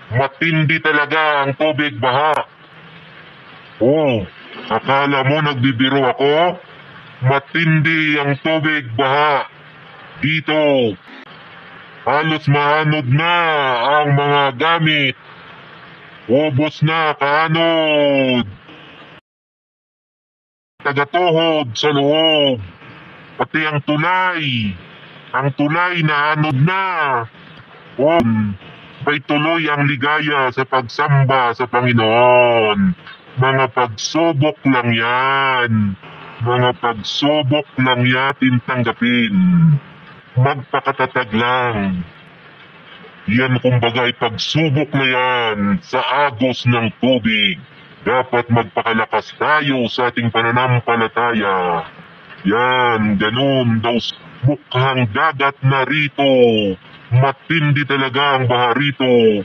Matindi talaga ang tubig baha. Oh, akala mo nagbibiro ako? Matindi ang tubig baha. Dito, halos maanod na ang mga gamit. Ubos na kaanod. Tagatuhod sa loob. Pati ang tulay. Ang tulay na anod na. May tuloy ang ligaya sa pagsamba sa Panginoon. Mga pagsubok lang yan. Mga pagsubok lang yatin tanggapin. Magpakatatag lang. Yan kumbaga ay pagsubok na yan sa agos ng tubig. Dapat magpakalakas tayo sa ating pananampalataya. Yan, ganun daw mukhang dagat na rito. Matindi talaga ang baha rito.